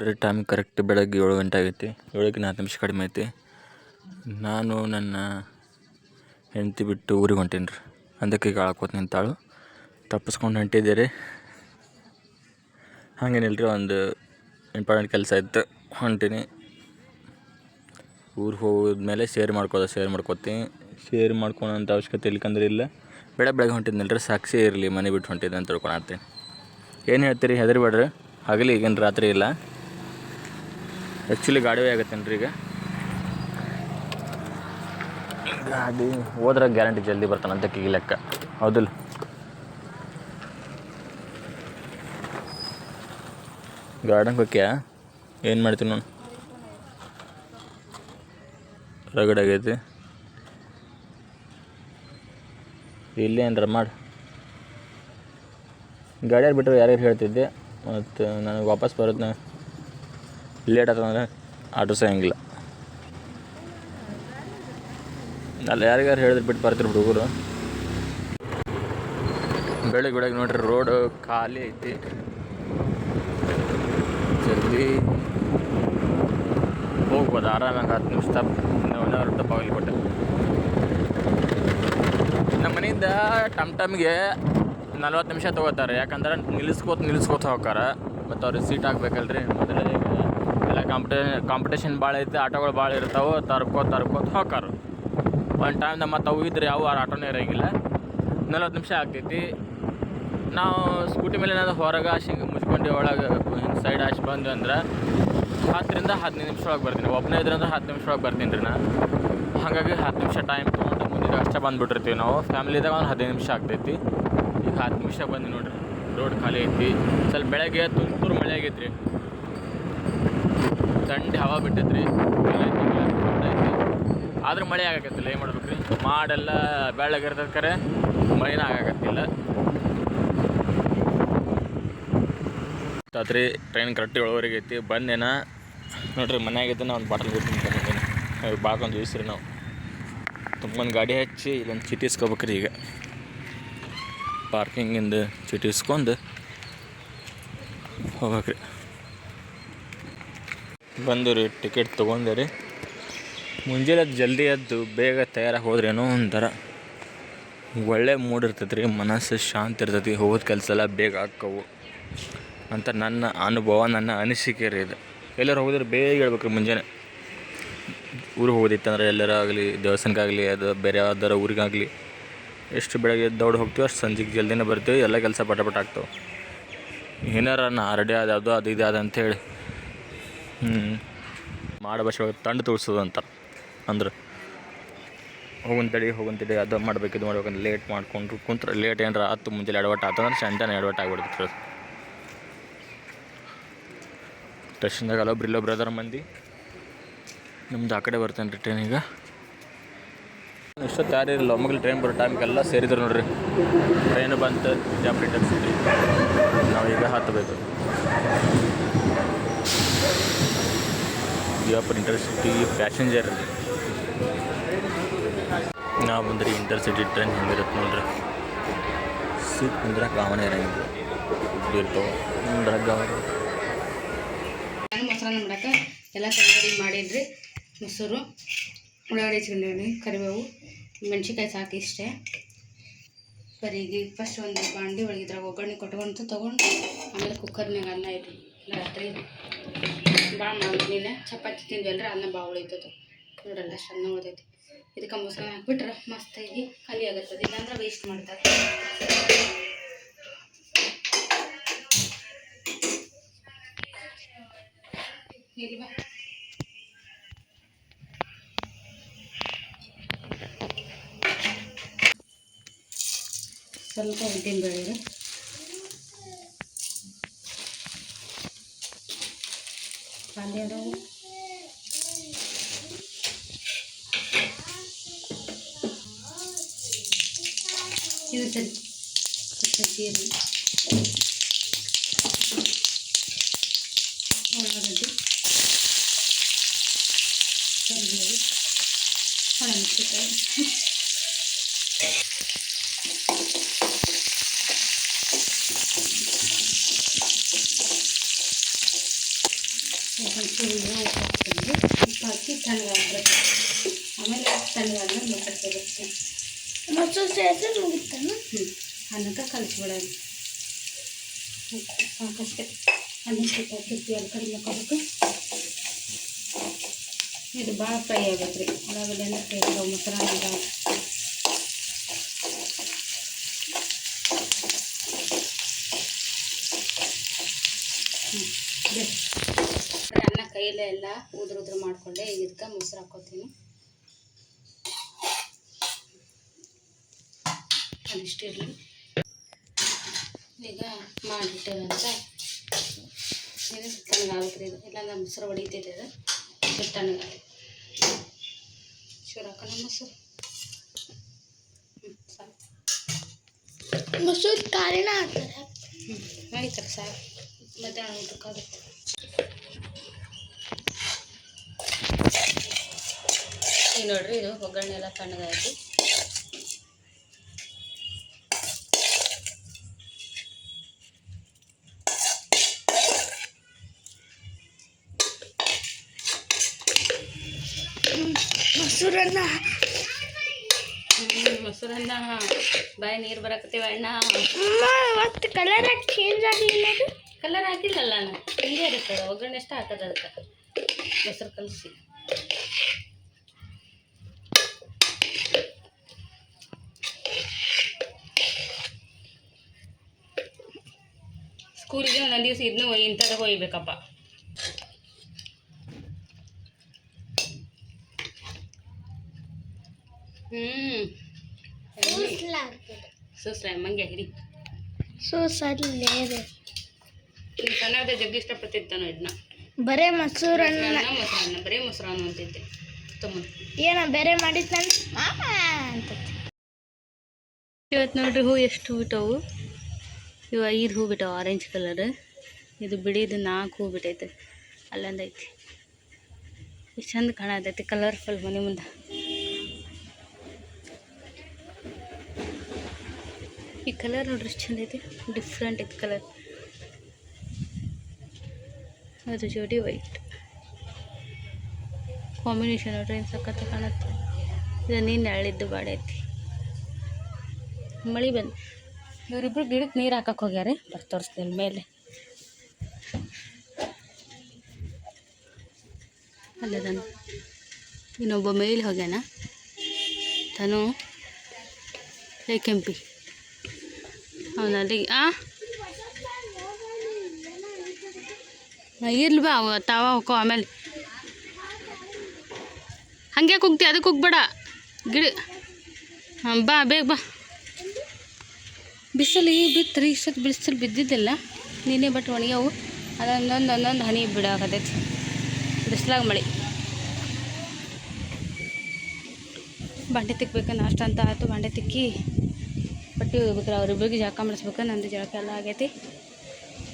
ನೋಡ್ರಿ time correct ಬೆಳಗ್ಗೆ 7 ಗಂಟೆ ಆಗೈತಿ. 7ಕ್ಕೆ 4 ನಿಮಿಷ ಕಡಿಮೆ ಐತಿ. ನಾನು ನನ್ನ ಹೆಂಡತಿ ಬಿಟ್ಟು ಊರಿಗೆ ಹೊಂಟೀನಿ ರೀ. ಅದಕ್ಕೆ ಈಗ ಆಳ್ಕೋತ ನಿಂತಾಳು. ತಪ್ಪಿಸ್ಕೊಂಡು ಹೊಂಟಿದ್ದೆ ರೀ. ಹಾಗೇನಿಲ್ಲ ರೀ, ಒಂದು ಇಂಪಾರ್ಟೆಂಟ್ ಕೆಲಸ ಇತ್ತು, ಹೊಂಟೀನಿ. ಊರಿಗೆ ಹೋದ್ಮೇಲೆ ಶೇರ್ ಮಾಡ್ಕೋತೀನಿ. ಶೇರ್ ಮಾಡ್ಕೊಳೋಂಥ ಅವಶ್ಯಕತೆ ಇಲ್ಕಂದ್ರೆ ಇಲ್ಲ. ಬೆಳಗ್ಗೆ ಹೊಂಟಿದ್ನಲ್ಲ ರೀ, ಸಾಕ್ಷಿ ಇರಲಿ ಮನೆ ಬಿಟ್ಟು ಹೊಂಟಿದ್ದೆ ಅಂತ ತಿಳ್ಕೊಳತ್ತೀನಿ. ಏನು ಹೇಳ್ತೀರಿ, ಹೆದರಿಬೇಡ್ರಿ. ಹಗಲಿ ಈಗೇನು ರಾತ್ರಿ ಇಲ್ಲ. ಆ್ಯಕ್ಚುಲಿ ಗಾಡಿ ಆಗತ್ತೇನೆ ರೀ. ಈಗ ಗಾಡಿ ಹೋದ್ರೆ ಗ್ಯಾರಂಟಿ ಜಲ್ದಿ ಬರ್ತಾನಂತ ಈಗ ಲೆಕ್ಕ, ಹೌದಿಲ್ಲ? ಗಾರ್ಡನ್ಗೆ ಹೋಗ್ಯಾ ಏನು ಮಾಡ್ತೀನಿ ನಾನು? ರಗಡಾಗೈತಿ ಇಲ್ಲೇ ಏನಾರ ಮಾಡಿ ಗಾಡಿಯಾರು ಬಿಟ್ಟರೆ ಯಾರ್ಯಾರು ಹೇಳ್ತಿದ್ದೆ. ಮತ್ತು ನನಗೆ ವಾಪಸ್ ಬರೋದನ್ನ ಲೇಟ್ ಆಗ್ತದಂದ್ರೆ ಆಟೋ ಸಿಗಂಗಿಲ್ಲ. ಅಲ್ಲ ಯಾರಿಗಾರು ಹೇಳಿದ್ರೆ ಬಿಟ್ಟು ಬರ್ತೀರಿ ಹುಡುಗರು. ಬೆಳಗ್ಗೆ ನೋಡ್ರಿ ರೋಡು ಖಾಲಿ ಐತಿ. ಜಲ್ದಿ ಹೋಗ್ಬೋದು ಆರಾಮಾಗಿ. 10 ನಿಮಿಷ ತಪ್ಪಾಗಲಿ ಕೊಟ್ಟೆ. ನಮ್ಮ ಮನೆಯಿಂದ ಟಮ್ಗೆ 40 ನಿಮಿಷ ತೊಗೋತಾರೆ. ಯಾಕಂದ್ರೆ ನಿಲ್ಲಿಸ್ಕೋತ ಹೋಗ್ತಾರೆ. ಮತ್ತು ಅವ್ರಿಗೆ ಸೀಟ್ ಹಾಕ್ಬೇಕಲ್ರಿ. ಮೊದಲೇ ಎಲ್ಲ ಕಾಂಪಿಟೇಷನ್ ಭಾಳ ಐತೆ, ಆಟೋಗಳು ಭಾಳ ಇರ್ತಾವೆ. ತರ್ಕೋತ ಹೋಗ್ತಾರೆ. ಒಂದು ಟೈಮ್ದಾಗ ಮತ್ತು ಅವು ಇದ್ರೆ ಯಾವ ಆಟೋನೇ ಇರೋಂಗಿಲ್ಲ. 40 ನಿಮಿಷ ಆಗ್ತೈತಿ. ನಾವು ಸ್ಕೂಟಿ ಮೇಲೆ ಏನಾದ್ರು ಹೊರಗೆ ಹಿಂಗೆ ಮುಚ್ಕೊಂಡು ಒಳಗೆ ಹಿಂಗೆ ಸೈಡ್ ಬಂದ್ವಿ ಅಂದ್ರೆ 10ರಿಂದ 15 ನಿಮಿಷ ಒಳಗೆ ಬರ್ತೀನಿ. ಒಬ್ಬನೇ ಇದ್ರೆ ಅಂದ್ರೆ 10 ನಿಮಿಷ ಒಳಗೆ ಬರ್ತೀನಿ ರೀ ನಾನು. ಹಾಗಾಗಿ 10 ನಿಮಿಷ ಟೈಮ್ ತೊಗೊಂಡು ಮುಂದೆ ಅಷ್ಟೇ ಬಂದುಬಿಟ್ಟಿರ್ತೀವಿ ನಾವು. ಫ್ಯಾಮಿಲಿದಾಗ ಒಂದು 15 ನಿಮಿಷ ಆಗ್ತೈತಿ. ಈಗ 10 ನಿಮಿಷ ಬಂದು ನೋಡಿರಿ, ರೋಡ್ ಖಾಲಿ ಐತಿ. ಸ್ವಲ್ಪ ಬೆಳಗ್ಗೆ ತುಂತುರು ಮಳೆ ಆಗೈತೆ ರೀ. ಥಂಡಿ ಹವಾ ಬಿಟ್ಟೈತೆ ರೀ. ಐತಿ ಆದ್ರೆ ಮಳೆ ಆಗಕತ್ತಿಲ್ಲ. ಏನು ಮಾಡ್ಬೇಕು ರೀ? ಮಾಡೆಲ್ಲ ಬೆಳ್ಳಗಿರ್ತದೆ, ಕರೆ ಮಳೆನ ಆಗಕತ್ತಿಲ್ಲ. ರಾತ್ರಿ ಟ್ರೈನ್ ಕರೆಕ್ಟ್ 7 ಐತಿ. ಬಂದೇನ ನೋಡ್ರಿ, ಮನೆಯಾಗಿದ್ದ ಒಂದು ಬಾಟಲ್ ಬಿಟ್ಟು ಬಾಕೊಂದು ಇಳಿಸ್ರಿ. ನಾವು ತುಂಬಂದು ಗಾಡಿ ಹಚ್ಚಿ ಇಲ್ಲೊಂದು ಚೀಟಿ ಇಸ್ಕೋಬೇಕ್ರಿ. ಈಗ ಪಾರ್ಕಿಂಗಿಂದ ಚೀಟಿ ಇಸ್ಕೊಂಡು ಹೋಗ್ಬೇಕ್ರಿ. ಬಂದು ರೀ, ಟಿಕೆಟ್ ತೊಗೊಂಡೆ ರೀ. ಮುಂಜಾನೆ ಜಲ್ದಿ ಎದ್ದು ಬೇಗ ತಯಾರಾಗಿ ಹೋದ್ರೇನೋ ಒಂಥರ ಒಳ್ಳೆ ಮೂಡ್ ಇರ್ತೈತೆ ರೀ. ಮನಸ್ಸು ಶಾಂತಿ ಇರ್ತೈತಿ. ಹೋಗೋದು ಕೆಲಸ ಎಲ್ಲ ಬೇಗ ಆಕ್ಕವು ಅಂತ ನನ್ನ ಅನುಭವ, ನನ್ನ ಅನಿಸಿಕೆ ರೀ ಇದು. ಎಲ್ಲರೂ ಹೋಗಿದ್ರೆ ಬೇಗ ಹೇಳ್ಬೇಕು ರೀ. ಮುಂಜಾನೆ ಊರಿಗೆ ಹೋಗೋದಿತ್ತಂದ್ರೆ ಎಲ್ಲರ ಆಗಲಿ, ದೇವಸ್ಥಾನಕ್ಕಾಗಲಿ, ಅದು ಬೇರೆ ಯಾವ್ದಾರ ಊರಿಗಾಗಲಿ, ಎಷ್ಟು ಬೆಳಗ್ಗೆ ದೌಡ್ ಹೋಗ್ತೀವಿ ಅಷ್ಟು ಸಂಜೆಗೆ ಜಲ್ದಿನೇ ಬರ್ತೀವಿ. ಎಲ್ಲ ಕೆಲಸ ಪಟ ಆಗ್ತಾವೆ. ಏನಾರ ರೆಡಿ ಅದು ಇದು ಅಂಥೇಳಿ ಮಾಡೋ ಭಾಷೆ ಒಳಗೆ ತಂಡು ತೋರಿಸೋದು ಅಂತಾರೆ. ಅಂದ್ರೆ ಹೋಗಂತಡಿ ಅದು ಮಾಡ್ಬೇಕು ಇದು ಮಾಡ್ಬೇಕಂದ್ರೆ ಲೇಟ್ ಮಾಡ್ಕೊಂಡ್ರು ಕುಂತ್ರೆ ಲೇಟ್ ಏನಾರ 10 ಮುಂಜಾನೆ ಎಡವಟ್ಟು ಆತಂದ್ರೆ ಸಂಜೆ ಎಡವಟ್ಟು ಆಗ್ಬಿಡ್ತೈತೆ. ಸ್ಟೇಷನ್ದಾಗ ಇಲ್ಲೊಬ್ರು ಅದರ ಮಂದಿ. ನಮ್ದು ಆ ಕಡೆ ಬರ್ತೇನೆ ರೀ ಟ್ರೈನ್. ಈಗ ಇಷ್ಟೊತ್ತು ಯಾರು ಇರಲಿಲ್ಲ. ಒಮ್ಮಗಲಿ ಟ್ರೈನ್ ಬರೋ ಟೈಮ್ಗೆಲ್ಲ ಸೇರಿದ್ರು ನೋಡ್ರಿ. ಟ್ರೈನು ಬಂತು, ಬಿಜಾಪುರ ಇಂಟರ್ಸಿಟಿ. ನಾವೀಗ ಹತ್ತಬೇಕು. ಬಿಜಾಪುರ ಇಂಟರ್ಸಿಟಿ ಪ್ಯಾಸೆಂಜರ್ ರೀ. ನಾವು ಬಂದ್ರಿ ಇಂಟರ್ಸಿಟಿ ಟ್ರೈನ್ ಹೆಂಗಿರುತ್ತೆ ನೋಡ್ರಿ. ಸೀಟ್ ಕುಂದ್ರಕ್ಕೆ ಅವನೇ ಇರಂಗಿಲ್ಲ, ಇರ್ತಾವೆ ಮುಂದ್ರಾಗ. ಮೊಸರನ್ನ ಮಾಡಕ್ಕೆ ಎಲ್ಲ ತಯಾರಿ ಮಾಡಿದ್ರಿ. ಮೊಸರು, ಉಳ್ಳಾಗಡ್ಡಿ ಹಚ್ಕೊಂಡೀನಿ, ಕರಿಬೇವು, ಮೆಣ್ಸಿನ್ಕಾಯಿ ಸಾಕು ಇಷ್ಟೇ. ಬರೀಗೆ ಫಸ್ಟ್ ಒಂದು ಬಾಂಡೆ ಒಳಗಿದ್ರಾಗ ಒಗ್ಗರಣೆ ತೊಗೊಂಡು ಆಮೇಲೆ ಕುಕ್ಕರ್ನಾಗ ಅನ್ನ ಇಟ್ಟು ರಾತ್ರಿ ಭಾಳ ಮಾಡಿದ್ನಿಲ್ಲ. ಚಪಾತಿ ತಿಂದ್ವಲ್ರಿ, ಅನ್ನ ಭಾಳ ಉಳಿತದೆ ನೋಡ್ರಲ್ಲ. ಅಷ್ಟು ಅನ್ನ ಉಳಿತೈತಿ. ಇದಕ್ಕೆ ಮೊಸರನ್ನ ಹಾಕ್ಬಿಟ್ರೆ ಮಸ್ತಾಗಿ ಖಾಲಿ ಆಗುತ್ತದೆ. ಇಲ್ಲಾಂದ್ರೆ ವೇಸ್ಟ್ ಮಾಡ್ತಾರೆ. ಇಲ್ವಾ ಸ್ವಲ್ಪ ಉದ್ದಿನ ಬೇಳೆ, ಪಲ್ಯ ಇದು ಜೀರಿಗೆ, ಉಳ್ಳಾಗಡ್ಡಿ, ಕರಿಬೇವು, ಒಣಮೆಣಸಿನಕಾಯಿ, ಉಪ್ಪು ಹಾಕಿ ತಣ್ಣಗಾಗಬೇಕು. ಆಮೇಲೆ ತಣ್ಣಗಾದ್ಮೇಲೆ ಮೊಸರು ಸೇರಿಸ್ತೀನಿ. ಮೊಸರು ಸೇರಿಸಿ ಮುಗಿತಾನೆ. ಅನ್ನಕ್ಕೆ ಕಲಿಸ್ಬಿಡೋದು. ಸಾಕಷ್ಟೇ. ಅನ್ನಕ್ಕೆ ಹಾಕಿರ್ತೀವಿ ಅಲ್ಲಿ ಕಡಿಮೆ ಹಾಕೋಬೇಕು. ಇದು ಭಾಳ ಫ್ರೈ ಆಗಬೇಕು ರೀ. ಒಳಗಡೆಲ್ಲ ಫ್ರೈ ಆಗೋ ಮೊಸರನ್ನ ಅನ್ನ ಕೈಯಲ್ಲೇ ಎಲ್ಲ ಉದುರು ಮಾಡಿಕೊಂಡೆ. ಈಗ ಇದಕ್ಕೆ ಮೊಸರು ಹಾಕ್ಕೋತೀನಿ. ಅದಿಷ್ಟು ಇರಲಿ. ಈಗ ಮಾಡಿಟ್ಟಿರೋಂಥ ಇದು ತಣ್ಣಗಾಗುತ್ತೆ ರೀ. ಇದು ಇಲ್ಲಾಂದ್ರೆ ಮೊಸರು ಹೊಡಿತಿದೆ. ಇದು ತಣ್ಣಗೆ ಚೂರು ಹಾಕೋಣ ಮೊಸರು. ಸಾಕು. ಮೊಸರು ಕಾರಿನ ಹಾಕ್ತಾರೆ. ಆಯ್ತಾರೆ ಸಾಕು. ಮಧ್ಯಾಹ್ನ ಊಟಕ್ಕಾಗುತ್ತೆ. ಈಗ ನೋಡ್ರಿ, ಇದು ಒಗ್ಗರಣೆ ಎಲ್ಲ ತಣ್ಣಗಾಯ್ತು. ಮೊಸರನ್ನ ಬಾಯಿ ನೀರು ಬರಕತ್ತೀವ ಅಣ್ಣ. ಮತ್ತು ಕಲರ್ ಹಾಕಿ ಚೇಂಜ್ ಆಗಲಿಲ್ಲ. ಅದು ಕಲರ್ ಹಾಕಿಲ್ಲಲ್ಲ ನಾನು. ಹಿಂಗೆ ಇರ್ತದೆ. ಒಗ್ಗರಣೆ ಅಷ್ಟೇ ಹಾಕೋದು. ಅದಕ್ಕೆ ಮೊಸರು ಕಲಸಿ ಸ್ಕೂಲಿಗೆ ಒಂದೊಂದು ದಿವಸ ಇದನ್ನು ಇಂಥದ್ದು ಒಯ್ಬೇಕಪ್ಪ. ಸೂಸ್ಲ ಮಂಗೆ ಹಿಡಿ ಸೂಸಲ್ಲಿ ಕನ್ನಡದ ಜಗ್ಗಿ ಇಷ್ಟಪಡ್ತಿದ್ದಾನು. ಇದನ್ನ ಬರೇ ಮೊಸರನ್ನ ಬರೇ ಮೊಸರನ್ನ ಅಂತಿದ್ದೆ. ಏನ ಬೇರೆ ಮಾಡಿದ್ನ ಅಂತ. ಇವತ್ತು ನೋಡ್ರಿ ಹೂ ಎಷ್ಟು ಹೂ ಬಿಟ್ಟವು. ಇವು 5 ಹೂ ಬಿಟ್ಟವು ಆರೆಂಜ್ ಕಲರ್. ಇದು ಬಿಡಿದು 4 ಹೂ ಬಿಟ್ಟೈತೆ. ಅಲ್ಲೊಂದೈತಿ. ಎಷ್ಟು ಚಂದ ಕಾಣತೈತಿ ಕಲರ್ಫುಲ್ ಮನೆ ಮುಂದೆ. ಈ ಕಲರ್ ನೋಡ್ರಿ ಎಷ್ಟು ಚಂದ ಐತಿ. ಡಿಫ್ರೆಂಟ್ ಐತಿ ಕಲರ್. ಅದು ಜೋಡಿ ವೈಟ್ ಕಾಂಬಿನೇಷನ್ ನೋಡ್ರಿ ಏನು ಸಖತ್ ಕಾಣುತ್ತೆ. ಇದು ನೀನು ಎಳ್ಳಿದ್ದು ಬಾಡ ಐತಿ. ಮಳೆ ಬಂದು ಇವರಿಬ್ರು ಗಿಡಕ್ಕೆ ನೀರು ಹಾಕಕ್ಕೆ ಹೋಗ್ಯಾರ. ತೋರಿಸ್ತೀನಿ ಮೇಲೆ. ಅಲ್ಲದನು ಇನ್ನೊಬ್ಬ ಮೇಲೆ ಹೋಗ್ಯಾನ. ತಾನು ಕೆಂಪಿ ಅವನಲ್ಲಿ ಇರ್ಲಿ ಬಾ. ಅವು ತಾವ ಹೋಗೋ. ಆಮೇಲೆ ಹಂಗೆ ಕುಗ್ತಿ. ಅದಕ್ಕೆ ಹೋಗ್ಬೇಡ ಗಿಡ. ಹಾಂ ಬಾ ಬೇಗ ಬಾ. ಬಿಸಿಲು ಬಿತ್ತರಿ. ಇಷ್ಟೊತ್ತು ಬಿಸಿಲು ಬಿದ್ದಿದ್ದಿಲ್ಲ ನೀನೇ. ಬಟ್ ಒಣಗ್ಯಾವು. ಅದೊಂದೊಂದು ಹನಿ ಬಿಡಾಕತೈತಿ. ಬಿಸಿಲಾಗ ಮಳೆ. ಬಾಂಡೆ ತಿಕ್ಬೇಕು. ನಾಷ್ಟ ಅಂತ ಆಯಿತು. ಬಾಂಡೆ ತಿಕ್ಕಿ ಬಟ್ಟೆ ಹೋಗ್ಬೇಕ್ರೆ ಅವ್ರಿಬ್ರಿಗೆ ಜಳಕ ಮಾಡಿಸ್ಬೇಕು. ನಂದು ಜಳಕ ಎಲ್ಲ ಆಗೈತಿ.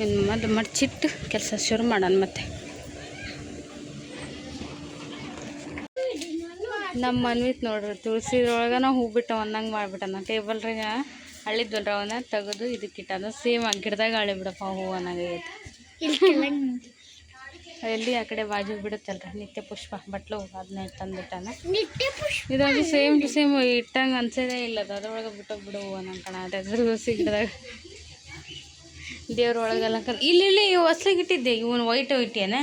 ಇನ್ನು ಮೊದಲು ಮಡ್ಚಿಟ್ಟು ಕೆಲಸ ಶುರು ಮಾಡೋಣ. ಮತ್ತೆ ನಮ್ಮ ಮನ್ವಿತ್ ನೋಡ್ರಿ ತುಳಸಿದೊಳಗೆ ನಾವು ಹೂ ಬಿಟ್ಟು ಒಂದಂಗೆ ಮಾಡಿಬಿಟ್ಟ. ಟೇಬಲ್ರಾಗ ಹಳ್ಳಿದ್ವಲ್ರ ಅವನ್ನ ತೆಗೆದು ಇದಕ್ಕಿಟ್ಟ. ಸೇಮ್ ಗಿಡದಾಗ ಹಳ್ಳಿ ಬಿಡಪ್ಪ ಹೂ ಅನ್ನಂಗೈತೆ. ಎಲ್ಲಿ ಆ ಕಡೆ ಬಾಜು ಬಿಡುತ್ತಲ್ರಿ ನಿತ್ಯ ಪುಷ್ಪ ಬಟ್ಲು. ಅದನ್ನ ತಂದುಬಿಟ್ಟಾನ. ಇದಾಗಿ ಸೇಮ್ ಟು ಸೇಮ್ ಇಟ್ಟಂಗೆ ಅನ್ಸೋದೇ ಇಲ್ಲ. ಅದು ಅದ್ರೊಳಗೆ ಬಿಡು ಹೂ ಅನ್ನಂಗೆ ಕಾಣ. ಅದ್ರ ದೋಸೆ ಗಿಡದಾಗ ದೇವ್ರೊಳಗೆಲ್ಲ ಇಲ್ಲಿ ಹೊಸ್ಲಾಗಿ ಇಟ್ಟಿದ್ದೆ. ಇವನು ವೈಟ್ ಇಟ್ಟೇನ.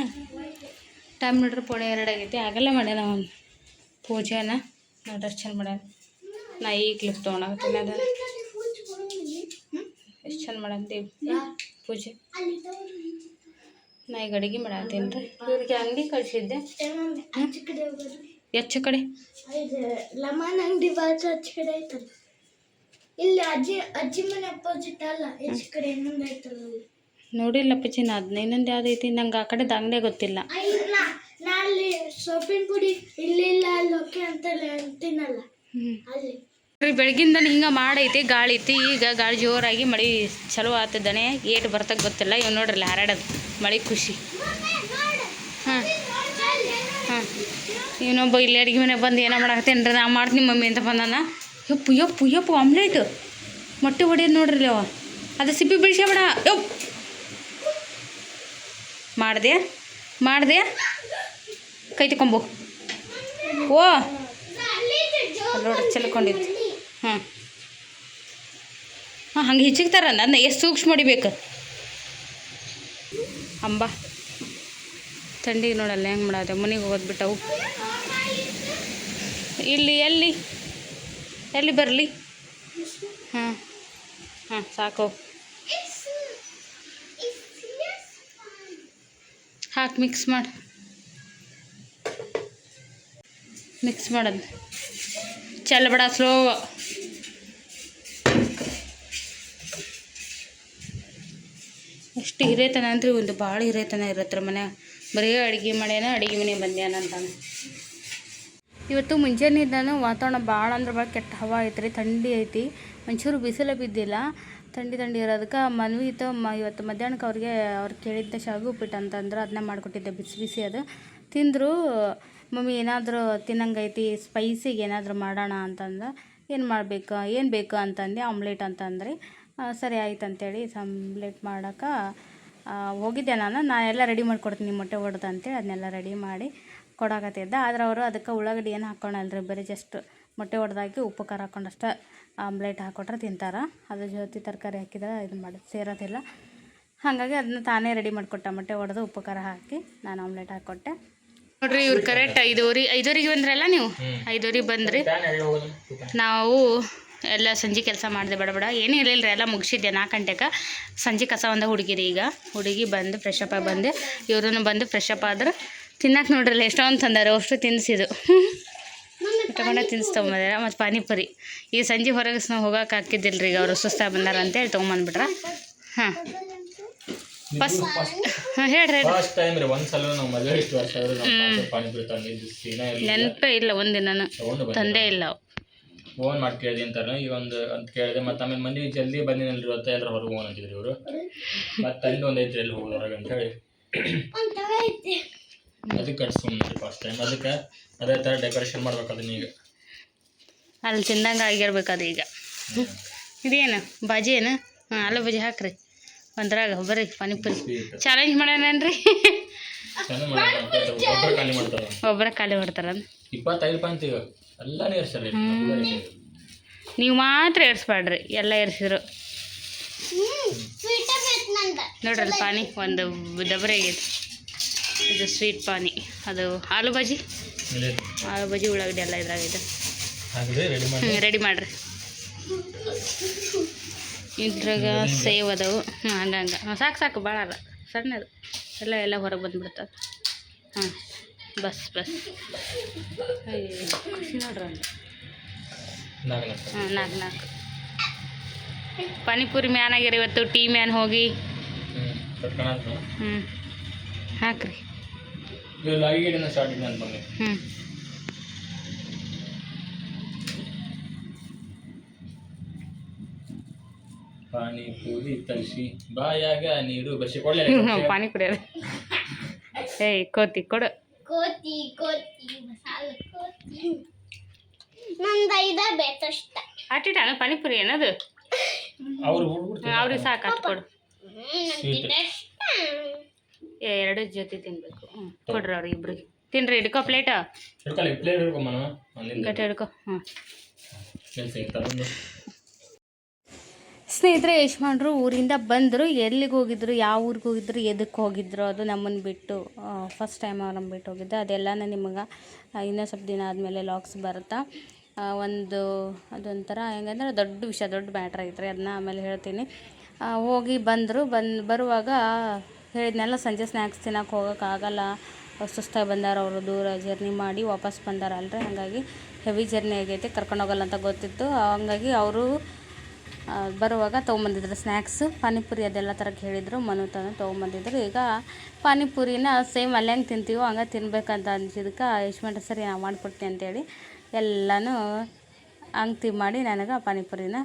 ಟೈಮ್ ನೋಡ್ರಿ ಪೋಣೆ 2 ಆಗೈತಿ. ಆಗಲ್ಲ ಮಾಡ್ಯಾನ ಅವನು ಪೂಜೆನ. ನೋಡ್ರಿ ಚಂದ ಮಾಡ್ಯಾನ. ನಾ ಈ ಕ್ಲಿಪ್ ತೊಗೊಳಕತ್ತೀನಿ. ಅದ ಎಷ್ಟು ಚಂದ ಮಾಡ್ಯಾನ ದೇವ್ ಪೂಜೆ. ನಾ ಈಗ ಅಡುಗೆ ಮಾಡತ್ತೀನಿ ರೀ. ಇವ್ರಿಗೆ ಅಂಗಡಿ ಕಳಿಸಿದ್ದೆ. ಹೆಚ್ಚು ಕಡೆ ಲಮನ್ ಅಂಗಡಿ ಬಾಜು ಹಚ್ಚ ಕಡೆ ಐತಲ್ಲ. ಇಲ್ಲಿ ಅಜ್ಜಿ ಮನೆ ಅಪೋಸಿಟ್ ಅಲ್ಲ. ಹೆಚ್ಚು ಕಡೆ ಇನ್ನೊಂದು ಐತಲ್ಲ. ನೋಡಿಲ್ಲ ಪಚ್ಚಿ. ನಾ ಅದನ್ನ ಇನ್ನೊಂದು ಯಾವ್ದು ಐತಿ ನಂಗೆ ಆ ಕಡೆ ದಾಂಗಡೆ ಗೊತ್ತಿಲ್ಲ. ಅಲ್ಲಿ ಸೋಪಿನ ಪುಡಿ ಇಲ್ಲ ಅಲ್ಲಿ ಓಕೆ ಅಂತಲ್ಲ ಅಂತೀನಲ್ಲ ಅಲ್ಲಿ. ಬೆಳಗಿಂದ ಹಿಂಗೆ ಮಾಡೈತಿ. ಗಾಳಿ ಐತಿ. ಈಗ ಗಾಳಿ ಜೋರಾಗಿ ಮಳೆ ಚಲೋ ಆಗ್ತಿದ್ದಾನೆ. ಏಟು ಬರ್ತಕ್ಕೆ ಗೊತ್ತಿಲ್ಲ. ಇವ್ ನೋಡ್ರಲ್ಲ ಹಾರಾಡೋದು ಮಳೆ ಖುಷಿ. ಹಾಂ ಹಾಂ ಇವನೊಬ್ಬ ಇಲ್ಲಿ ಅಡುಗೆ ಮನೆಗೆ ಬಂದು ಏನೋ ಮಾಡಾಕತ್ತೇನು ರೀ. ನಾ ಮಾಡ್ತೀನಿ ಮಮ್ಮಿ ಅಂತ ಬಂದಾನ. ಯಪ್ಪು ಆಮ್ಲೆಟ್ ಮೊಟ್ಟೆ ಹೊಡೆಯೋದು ನೋಡ್ರಿ ಅವ. ಅದು ಸಿಪ್ಪಿ ಬಿಡಿಸ್ಬೇಡ. ಮಾಡಿದೆ ಮಾಡಿದೆ ಕೈ ತಗೊಂಬು. ಓ ನೋಡ್ರಿ ಚೆಲ್ಕೊಂಡಿದ್ದು. ಹಾಂ ಹಾಂ ಹಂಗೆ ಹಿಚ್ಚಿಗ್ತಾರ ಅದನ್ನ ಎಷ್ಟು ಸೂಕ್ಷ್ಮ ಹೊಡಿಬೇಕು ಅಂಬ. ಥಂಡಿಗೆ ನೋಡಲ್ಲ ಹೆಂಗೆ ಮಾಡೋದೆ. ಮನೆಗೆ ಹೋಗೋದು ಬಿಟ್ಟವು ಇಲ್ಲಿ ಎಲ್ಲಿ ಬರಲಿ. ಹಾಂ ಹಾಂ ಸಾಕು ಹಾಕಿ ಮಿಕ್ಸ್ ಮಾಡೋದು ಚೆಲ್ಲಬೇಡ, ಸ್ಲೋ. ಎಷ್ಟು ಹಿರೇತನ ಅಂದ್ರೆ ಒಂದು ಭಾಳ ಹಿರೇತನ ಇರತ್ತರ ಮನ್ಯಾಗ. ಬರೀ ಅಡುಗೆ ಮನೆ ಬಂದ್ಯಾನ ಅಂತಾನೆ. ಇವತ್ತು ಮುಂಜಾನೆಯಿಂದನೂ ವಾತಾವರಣ ಭಾಳ ಅಂದ್ರೆ ಭಾಳ ಕೆಟ್ಟ ಹವಾ ಐತ್ರಿ. ಥಂಡಿ ಐತಿ, ಒಂಚೂರು ಬಿಸಿಲು ಬಿದ್ದಿಲ್ಲ. ಥಂಡಿ ಇರೋದಕ್ಕೆ ಮನ್ವಿ ಇತ್ತು. ಇವತ್ತು ಮಧ್ಯಾಹ್ನಕ್ಕೆ ಅವ್ರು ಕೇಳಿದ್ದ ಶಾವಿಗೆ ಉಪ್ಪಿಟ್ಟು ಅಂತಂದ್ರೆ ಅದನ್ನ ಮಾಡಿಕೊಟ್ಟಿದ್ದೆ, ಬಿಸಿ ಅದು ತಿಂದರು. ಮಮ್ಮಿ ಏನಾದರೂ ತಿನ್ನಂಗೈತಿ, ಸ್ಪೈಸಿಗೆ ಏನಾದರೂ ಮಾಡೋಣ ಅಂತಂದು. ಏನು ಬೇಕು ಅಂತಂದು ಆಮ್ಲೆಟ್ ಅಂತಂದ್ರಿ. ಸರಿ ಆಯ್ತು ಅಂತೇಳಿ ಆಮ್ಲೆಟ್ ಮಾಡೋಕೆ ಹೋಗಿದ್ದೆ. ನಾನು ಎಲ್ಲ ರೆಡಿ ಮಾಡಿಕೊಡ್ತೀನಿ ಮೊಟ್ಟೆ ಹೊಡೆದು ಅಂತೇಳಿ ಅದನ್ನೆಲ್ಲ ರೆಡಿ ಮಾಡಿ ಕೊಡಾಕತ್ತಿದ್ದೆ. ಆದ್ರೆ ಅವರು ಅದಕ್ಕೆ ಉಳ್ಳಾಗಡ್ಡಿ ಏನು ಹಾಕ್ಕೊಳಲ್ರಿ, ಬರೀ ಜಸ್ಟ್ ಮೊಟ್ಟೆ ಹೊಡೆದಾಕಿ ಉಪ್ಪು ಖಾರ ಹಾಕ್ಕೊಂಡಷ್ಟು ಆಮ್ಲೆಟ್ ಹಾಕ್ಕೊಟ್ರೆ ತಿಂತಾರೆ. ಅದ್ರ ಜೊತೆ ತರಕಾರಿ ಹಾಕಿದ್ರೆ ಇದು ಮಾಡಿ ಸೇರೋದಿಲ್ಲ. ಹಾಗಾಗಿ ಅದನ್ನ ತಾನೇ ರೆಡಿ ಮಾಡಿಕೊಟ್ಟೆ. ಮೊಟ್ಟೆ ಹೊಡೆದು ಉಪ್ಪು ಖಾರ ಹಾಕಿ ನಾನು ಆಮ್ಲೆಟ್ ಹಾಕ್ಕೊಟ್ಟೆ. ನೋಡ್ರಿ ಇವ್ರು ಕರೆಕ್ಟ್ 5:30 ಬಂದ್ರಲ್ಲ ನೀವು. 5:30 ಬಂದ್ರಿ. ನಾವು ಎಲ್ಲ ಸಂಜೆ ಕೆಲಸ ಮಾಡಿದೆ ಬಡ ಏನೂ ಇರಲಿಲ್ಲ, ಎಲ್ಲ ಮುಗಿಸಿದ್ದೆ 4 ಗಂಟೆಗೆ. ಸಂಜೆ ಕಸ ಒಂದು ಹುಡುಗಿರಿ. ಈಗ ಹುಡುಗಿ ಬಂದು ಫ್ರೆಶ್ ಅಪ್ ಆಗಿ ಬಂದೆ. ಇವ್ರೂ ಬಂದು ಫ್ರೆಶ್ ಅಪ್ ಆದ್ರೆ ತಿನ್ನಕ್ಕೆ ನೋಡ್ರಲ್ಲ ಎಷ್ಟೊಂದು ತಂದಾರೆ. ಅಷ್ಟು ತಿನ್ನಿಸಿದ್ದು ತಗೊಂಡೆ ತಿನ್ನಿಸ್ತೊಂಬಂದಾರ. ಮತ್ತು ಪಾನಿಪುರಿ ಈಗ ಸಂಜೆ ಹೊರಗೆ ನಾವು ಹೋಗೋಕೆ ಹಾಕಿದ್ದಿಲ್ಲ ರೀ. ಈಗ ಅವರು ಸುಸ್ತಾಗಿ ಬಂದಾರ ಅಂತೇಳಿ ತೊಗೊಂಬಂದ್ಬಿಟ್ರೆ. ಹಾಂ ಹಾಂ ಹೇಳ್ರಿ. ನೆನಪೇ ಇಲ್ಲ, ಒಂದಿನ ತಂದೇ ಇಲ್ಲ. ಫೋನ್ ಮಾಡಿ ಕೇಳಿದೆ ಅಂತಾರೆ. ಈಗ ಒಂದು ಅಂತ ಕೇಳಿದೆ. ಮತ್ತು ಆಮೇಲೆ ಮಂದಿ ಜಲ್ದಿ ಬಂದಿನಲ್ರಿ ಇವತ್ತು, ಎಲ್ಲರೂ ಹೊರಗೆ ಹೋಗೋಣ ಅಂತಿದ್ರು ಇವರು. ಮತ್ತು ತಂದು ಒಂದು ಐತ್ರಿ ಎಲ್ಲಿ ಹೋಗೋದು ಹೊರಗೆ ಅಂತೇಳಿ ಅದಕ್ಕೆ ಕಟ್ಸ್ಕೊಂಡ್ರಿ ಫಸ್ಟ್ ಟೈಮ್. ಅದಕ್ಕೆ ಅದೇ ಥರ ಡೆಕೋರೇಷನ್ ಮಾಡ್ಬೇಕು ಅದನ್ನ. ಈಗ ಅಲ್ಲಿ ತಿಂದಂಗೆ ಆಗಿರ್ಬೇಕು ಅದು. ಈಗ ಇದೇನು ಬಾಜಿ ಏನು? ಹಾಂ ಆಲೂ ಬಜ್ಜಿ ಹಾಕ್ರಿ ಒಂದ್ರಾಗ. ಬರ್ರಿ ಪಾನಿಪುರಿ ಚಾಲೆಂಜ್ ಮಾಡೋಣನ್ರಿ. ಒಬ್ಬರ ಖಾಲಿ ಮಾಡ್ತಾರ. 25 ರೂಪಾಯಿ ಅಂತ ಈಗ ಎಲ್ಲಾನು ಏರ್ಸ್ರಿ. ನೀವು ಮಾತ್ರ ಏರ್ಸ್ಬೇಡ್ರಿ, ಎಲ್ಲ ಏರ್ಸಿದ್ರು ನೋಡ್ರಲ್ಲ. ಪಾನಿ ಒಂದು ದಬರೆ ಆಗೈತೆ. ಇದು ಸ್ವೀಟ್ ಪಾನಿ, ಅದು ಆಲೂ ಬಜ್ಜಿ ಉಳ್ಳಾಗಡ್ಡಿ ಎಲ್ಲ ಇದ್ರಾಗೈತೆ. ರೆಡಿ ಮಾಡಿರಿ. ಇದ್ರಾಗ ಸೇವ್ ಅದಾವು. ಹಂಗೆ ಸಾಕು ಭಾಳ ಅಲ್ಲ, ಸಣ್ಣದು ಎಲ್ಲ ಹೊರಗೆ ಬಂದುಬಿಡ್ತದೆ. ಹಾಂ ಬಸ್ ಖುಷಿ ನೋಡ್ರಿ. ಹಾಂ 4 ಪಾನಿಪುರಿ ಮ್ಯಾನ್ ಆಗ್ಯಾರ ಇವತ್ತು. ಟೀ ಮ್ಯಾನ್ ಹೋಗಿ ಹಾಕ್ರಿ. ಪಾನಿಪುರಿ ತರಿಸಿ ಬಾಯಾಗ ನೀರು ಬಸಿ ಕೊಡಲೇ. ಪಾನಿ ಕುಡಿಯೋದು. ಏಯ್ ಕೋತಿ ಕೊಡು. ಅಟ್ಟಿಟ್ಟಾನ ಪಾನಿಪುರಿ ಏನದು? ಅವ್ರಿಗೆ ಸಾಕು ಅಷ್ಟು ಕೊಡು. 2 ಜೊತೆ ತಿನ್ಬೇಕು. ಕೊಡ್ರಿ ಅವ್ರಿಗೆ ಇಬ್ರಿಗೆ. ತಿನ್ರಿ. ಹಿಡ್ಕೊ ಪ್ಲೇಟ ಗಟ್ಟಿ ಹಿಡ್ಕೊ. ಹ್ಞೂ ಸ್ನೇಹಿತರೆ, ಯಜಮಾನ್ರು ಊರಿಂದ ಬಂದರು. ಎಲ್ಲಿಗೆ ಹೋಗಿದ್ರು, ಯಾವ ಊರಿಗೆ ಹೋಗಿದ್ರು, ಎದಕ್ಕೆ ಹೋಗಿದ್ರು ಅದು ನಮ್ಮನ್ನು ಬಿಟ್ಟು ಫಸ್ಟ್ ಟೈಮ್ ಅವ್ರನ್ನ ಬಿಟ್ಟು ಹೋಗಿದ್ದೆ. ಅದೆಲ್ಲನ ನಿಮಗೆ ಇನ್ನೂ ಸ್ವಲ್ಪ ದಿನ ಆದಮೇಲೆ ಲಾಗ್ಸ್ ಬರುತ್ತಾ. ಅದೊಂಥರ ಹೆಂಗಂದ್ರೆ ದೊಡ್ಡ ವಿಷಯ, ದೊಡ್ಡ ಮ್ಯಾಟ್ರ್ ಐತ್ರಿ. ಅದನ್ನ ಆಮೇಲೆ ಹೇಳ್ತೀನಿ. ಹೋಗಿ ಬರುವಾಗ ಹೇಳಿದ್ನೆಲ್ಲ ಸಂಜೆ ಸ್ನ್ಯಾಕ್ಸ್ ತಿನ್ನೋಕೆ ಹೋಗೋಕ್ಕಾಗಲ್ಲ, ಸುಸ್ತಾಗಿ ಬಂದಾರ ಅವರು. ದೂರ ಜರ್ನಿ ಮಾಡಿ ವಾಪಸ್ ಬಂದಾರಲ್ರಿ. ಹಾಗಾಗಿ ಹೆವಿ ಜರ್ನಿ ಆಗೈತೆ, ಕರ್ಕೊಂಡೋಗಲ್ಲ ಅಂತ ಗೊತ್ತಿತ್ತು. ಹಂಗಾಗಿ ಅವರು ಬರುವಾಗ ತೊಗೊಂಬಂದಿದ್ರು ಸ್ನ್ಯಾಕ್ಸು, ಪಾನಿಪುರಿ ಅದೆಲ್ಲ ಥರಕ್ಕೆ ಹೇಳಿದರು. ಮನು ತೊಗೊಂಬಂದಿದ್ರು. ಈಗ ಪಾನಿಪುರಿನ ಸೇಮ್ ಅಲ್ಲಿ ಹೆಂಗೆ ತಿಂತೀವೋ ಹಂಗೆ ತಿನ್ಬೇಕಂತ ಅನ್ಸಿದ್ದಕ್ಕೆ ಯಜಮಾನ್ರು ಸರಿ ನಾವು ಮಾಡಿಕೊಡ್ತೀನಿ ಅಂತೇಳಿ ಎಲ್ಲನೂ ಹಂಗೆ ಮಾಡಿ ನನಗೆ ಪಾನಿಪುರಿನ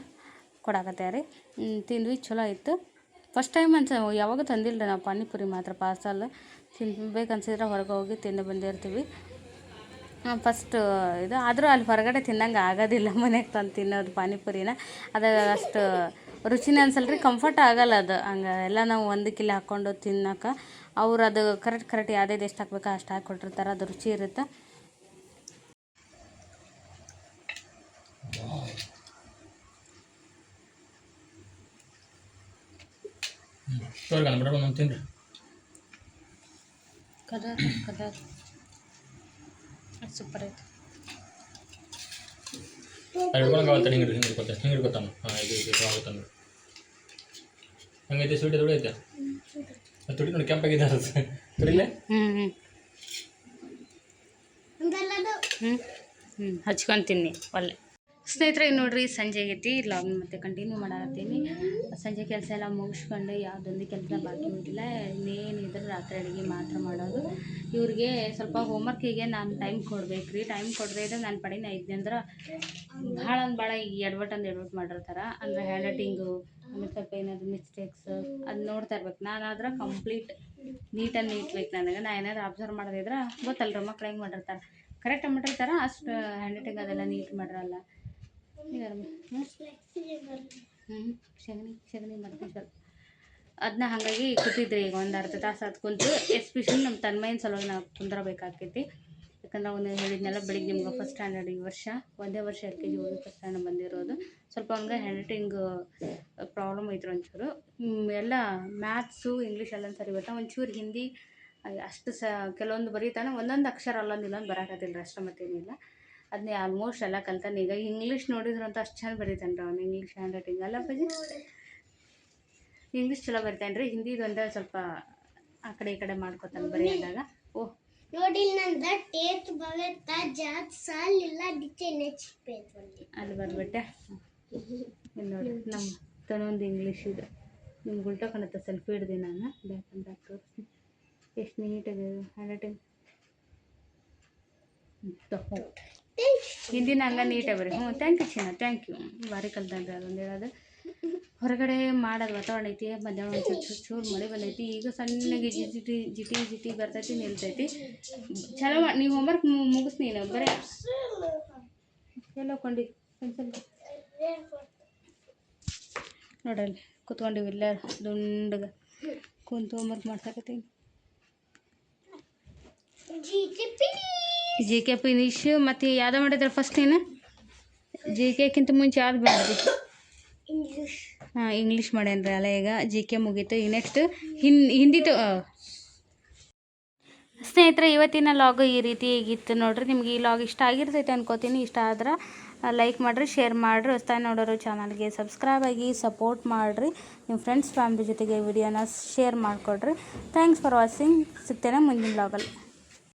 ಕೊಡಾಕತ್ಯಾರಿ. ತಿಂದ್ವಿ, ಚಲೋ ಇತ್ತು. ಫಸ್ಟ್ ಟೈಮ್ ಯಾವಾಗ ತಂದಿಲ್ಲ ರೀ ನಾವು ಪಾನಿಪುರಿ ಮಾತ್ರ. ಪಾರ್ಸಲ್ ತಿನ್ಬೇಕನ್ಸಿದ್ರೆ ಹೊರಗೆ ಹೋಗಿ ತಿಂದು ಬಂದಿರ್ತೀವಿ. ಫಸ್ಟ್ ಇದು ಆದರೂ ಅಲ್ಲಿ ಹೊರಗಡೆ ತಿನ್ನಂಗೆ ಆಗೋದಿಲ್ಲ, ಮನೆಗೆ ತಂದು ತಿನ್ನೋದು ಪಾನಿಪುರಿನ. ಅದು ಅಷ್ಟು ರುಚಿನೇ ಅನ್ಸಲ್ರಿ, ಕಂಫರ್ಟ್ ಆಗಲ್ಲ ಅದು ಹಂಗೆ ಎಲ್ಲ ನಾವು ಒಂದು ಕಿಲೋ ಹಾಕ್ಕೊಂಡು ತಿನ್ನೋಕೆ. ಅವ್ರು ಅದು ಕರೆಕ್ಟ್ ಯಾವ್ದು ಎಷ್ಟು ಹಾಕ್ಬೇಕು ಅಷ್ಟು ಹಾಕಿ ಕೊಟ್ಟಿರ್ತಾರೆ, ಅದು ರುಚಿ ಇರುತ್ತೆ. ತಿನ್ರಿ ಕದ ಸೂಪರ್ ಐತೆ. ಹಿಂಗೆ ಹಿಡ್ಕೊತಾನೆ. ಹಾಂ ಇದು ಆಗುತ್ತಾನೆ. ಹಂಗೈತೆ ಸ್ವೀಟ್ ತುಡಿ ಐತೆ, ತುಡಿ ನೋಡಿ ಕೆಂಪಾಗಿದೆ ತುಡಿಲೆ. ಹಚ್ಕೊತೀನಿ ಒಳ್ಳೆ. ಸ್ನೇಹಿತರೆ ನೋಡ್ರಿ, ಸಂಜೆ ಆಗೈತಿ, ಲಾಗ್ ಮತ್ತೆ ಕಂಟಿನ್ಯೂ ಮಾಡತ್ತೀನಿ. ಸಂಜೆ ಕೆಲಸ ಎಲ್ಲ ಮುಗಿಸ್ಕೊಂಡು ಯಾವುದೊಂದು ಕೆಲಸ ಬಾಕಿ ಉಳಿದಿಲ್ಲ. ಇನ್ನೇನಿದ್ರೆ ರಾತ್ರಿ ಅಡುಗೆ ಮಾತ್ರ ಮಾಡೋದು. ಇವ್ರಿಗೆ ಸ್ವಲ್ಪ ಹೋಮ್ವರ್ಕಿಗೆ ನಾನು ಟೈಮ್ ಕೊಡ್ಬೇಕು. ಟೈಮ್ ಕೊಡದೇ ಇದ್ದರೆ ನನ್ನ ಪಡಿನ ಐದ್ನಿ ಅಂದ್ರೆ ಭಾಳ ಈಗ ಎಡ್ವಟ್ ಮಾಡಿರ್ತಾರೆ. ಅಂದರೆ ಹ್ಯಾಂಡ್ ರೈಟಿಂಗು, ಆಮೇಲೆ ಸ್ವಲ್ಪ ಏನಾದರೂ ಮಿಸ್ಟೇಕ್ಸ್ ಅದು ನೋಡ್ತಾ ಇರ್ಬೇಕು. ನಾನಾದ್ರೆ ಕಂಪ್ಲೀಟ್ ನೀಟಾಗಿ ಬೇಕು ನನಗೆ. ನಾ ಏನಾದ್ರು ಅಬ್ಸರ್ವ್ ಮಾಡೋದಿದ್ರೆ ಗೊತ್ತಲ್ರ, ಮಕ್ಳು ಹೆಂಗೆ ಮಾಡಿರ್ತಾರೆ, ಕರೆಕ್ಟಾಗಿ ಮಾಡಿರ್ತಾರೆ, ಅಷ್ಟು ಹ್ಯಾಂಡ್ ರೈಟಿಂಗ್ ಅದೆಲ್ಲ ನೀಟ್ ಮಾಡಿರಲ್ಲ. ಸಗಣಿ ಮಾಡ್ತೀನಿ ಸ್ವಲ್ಪ ಅದನ್ನ. ಹಾಗಾಗಿ ಕೂತಿದ್ರಿ ಈಗ ಒಂದು ಅರ್ಧ ತಾಸು ಅದು ಕುಂತು. ಎಸ್ಪೆಷಲಿ ನಮ್ಮ ತನ್ಮೈನ ಸಲುವಾಗಿ ನಾವು ಕುಂದ್ರಬೇಕಾಗ್ತೈತಿ. ಯಾಕಂದ್ರೆ ಅವನು ಹೇಳಿದ್ನೆಲ್ಲ ಬೆಳಿಗ್ಗೆ ನಿಮ್ಗೆ ಫಸ್ಟ್ ಸ್ಟ್ಯಾಂಡರ್ಡ್ ಈ ವರ್ಷ ಒಂದೇ ವರ್ಷ LKG ಹೋಗಿ ಫಸ್ಟ್ ಸ್ಟ್ಯಾಂಡರ್ಡ್ ಬಂದಿರೋದು. ಸ್ವಲ್ಪ ಅವ್ನಿಗೆ ಹ್ಯಾಂಡ್ ರೈಟಿಂಗ್ ಪ್ರಾಬ್ಲಮ್ ಐತ್ರಿ ಒಂಚೂರು. ಎಲ್ಲ ಮ್ಯಾಥ್ಸು ಇಂಗ್ಲೀಷ್ ಎಲ್ಲ ಸರಿ ಬರ್ತಾವೆ, ಒಂಚೂರು ಹಿಂದಿ ಅಷ್ಟು ಕೆಲವೊಂದು ಬರೀತಾನೆ, ಒಂದೊಂದು ಅಕ್ಷರ ಅಲ್ಲೊಂದಿಲ್ಲ ಬರೋಕತ್ತಿಲ್ಲ ಅಷ್ಟು, ಮತ್ತೇನಿಲ್ಲ. ಅದನ್ನೇ ಆಲ್ಮೋಸ್ಟ್ ಎಲ್ಲ ಕಲ್ತಾನೆ. ಈಗ ಇಂಗ್ಲೀಷ್ ನೋಡಿದ್ರಂತ ಅಷ್ಟು ಚಂದ ಬರೀತಾನೆ ರೀ ಅವನು. ಇಂಗ್ಲೀಷ್ ಹ್ಯಾಂಡ್ ರೈಟಿಂಗ್ ಅಲ್ಲ ಪಜಿ, ಇಂಗ್ಲೀಷ್ ಚಲೋ ಬರಿತಾನೆ ರೀ. ಹಿಂದಿದು ಒಂದೇ ಸ್ವಲ್ಪ ಆ ಕಡೆ ಈ ಕಡೆ ಮಾಡ್ಕೊತಾನೆ ಬರೆಯೋದಾಗ. ಓಹ್ ನೋಡಿ ನಂದ ಟೇತ್ ಬವೆತ್ತ ಜಾತ್ ಸಾಲ್ ಇಲ್ಲ ಡಿಚೆನೆ ಚಿಪ್ಪೇತ್ ಅಲ್ಲಿ ಬರ್ಬಿಟ್ಟೆ. ನೋಡಿ ನಮ್ಮ ತನೊಂದು ಇಂಗ್ಲೀಷ್ ಇದೆ, ನಿಮ್ಗೆ ಉಲ್ಟಾ ಕಾಣುತ್ತೆ. ಸೆಲ್ಫಿ ಹಿಡ್ದು ನಾನು ಬ್ಯಾಕ್ ತೋರಿಸ್ತೀನಿ. ಎಷ್ಟು ನೀಟಾಗಿ ಹ್ಯಾಂಡ್ ರೈಟಿಂಗ್. ಹಿಂದಿನ ಹಂಗೆ ನೀಟಾಗಿ ಬರೀ. ಥ್ಯಾಂಕ್ ಯು ಚಿನ್ನ, ಥ್ಯಾಂಕ್ ಯು. ಭಾರಿ ಕಲ್ತಂದ್ರೆ ಅದೊಂದು ಹೇಳೋದು. ಹೊರಗಡೆ ಮಾಡೋದು ವಾತಾವರಣ ಐತಿ. ಮಧ್ಯಾಹ್ನ ಒಂದು ಚೂರು ಮಳೆ ಬಂದೈತಿ. ಈಗ ಸಣ್ಣಗೆ ಜಿಟಿ ಬರ್ತೈತಿ, ನಿಲ್ತೈತಿ. ಚಲೋ ನೀವು ಹೋಮ್ವರ್ಕ್ ಮುಗಿಸ್. ನೀನು ಬರೀ ಎಲ್ಲ ಕೊಂಡಿ ನೋಡಲ್ಲಿ ಕುತ್ಕೊಂಡಿವಿ ಇಲ್ಲ ದುಂಡಗೆ ಕುಂತು ಹೋಮ್ವರ್ಕ್ ಮಾಡ್ಸಕತ್ತೀನಿ. GK finish. ಮತ್ತು ಯಾವ್ದು ಮಾಡಿದ್ರೆ ಫಸ್ಟ್ ನೀನು? GKಕ್ಕಿಂತ ಮುಂಚೆ ಯಾವ್ದು ಮಾಡಿದ್ರಿ? ಹಾಂ, ಇಂಗ್ಲೀಷ್ ಮಾಡ್ಯಾನ್ರಿ ಅಲ್ಲ. ಈಗ GK ಮುಗೀತು. ಈಗ ನೆಕ್ಸ್ಟ್ ಹಿಂದಿತು. ಸ್ನೇಹಿತರೆ, ಇವತ್ತಿನ ಲಾಗು ಈ ರೀತಿ ಹೇಗಿತ್ತು ನೋಡ್ರಿ. ನಿಮ್ಗೆ ಈ ಲಾಗ್ ಇಷ್ಟ ಆಗಿರ್ತೈತೆ ಅನ್ಕೋತೀನಿ. ಇಷ್ಟ ಆದ್ರೆ ಲೈಕ್ ಮಾಡಿರಿ, ಶೇರ್ ಮಾಡಿರಿ. ಹೊಸ್ದಾಗಿ ನೋಡೋರು ಚಾನಲ್ಗೆ ಸಬ್ಸ್ಕ್ರೈಬ್ ಆಗಿ ಸಪೋರ್ಟ್ ಮಾಡಿರಿ. ನಿಮ್ಮ ಫ್ರೆಂಡ್ಸ್ ಫ್ಯಾಮಿಲಿ ಜೊತೆಗೆ ವಿಡಿಯೋನ ಶೇರ್ ಮಾಡಿಕೊಡ್ರಿ. Thanks for watching. ಸಿಗ್ತೇನೆ ಮುಂದಿನ ಲಾಗಲ್ಲಿ.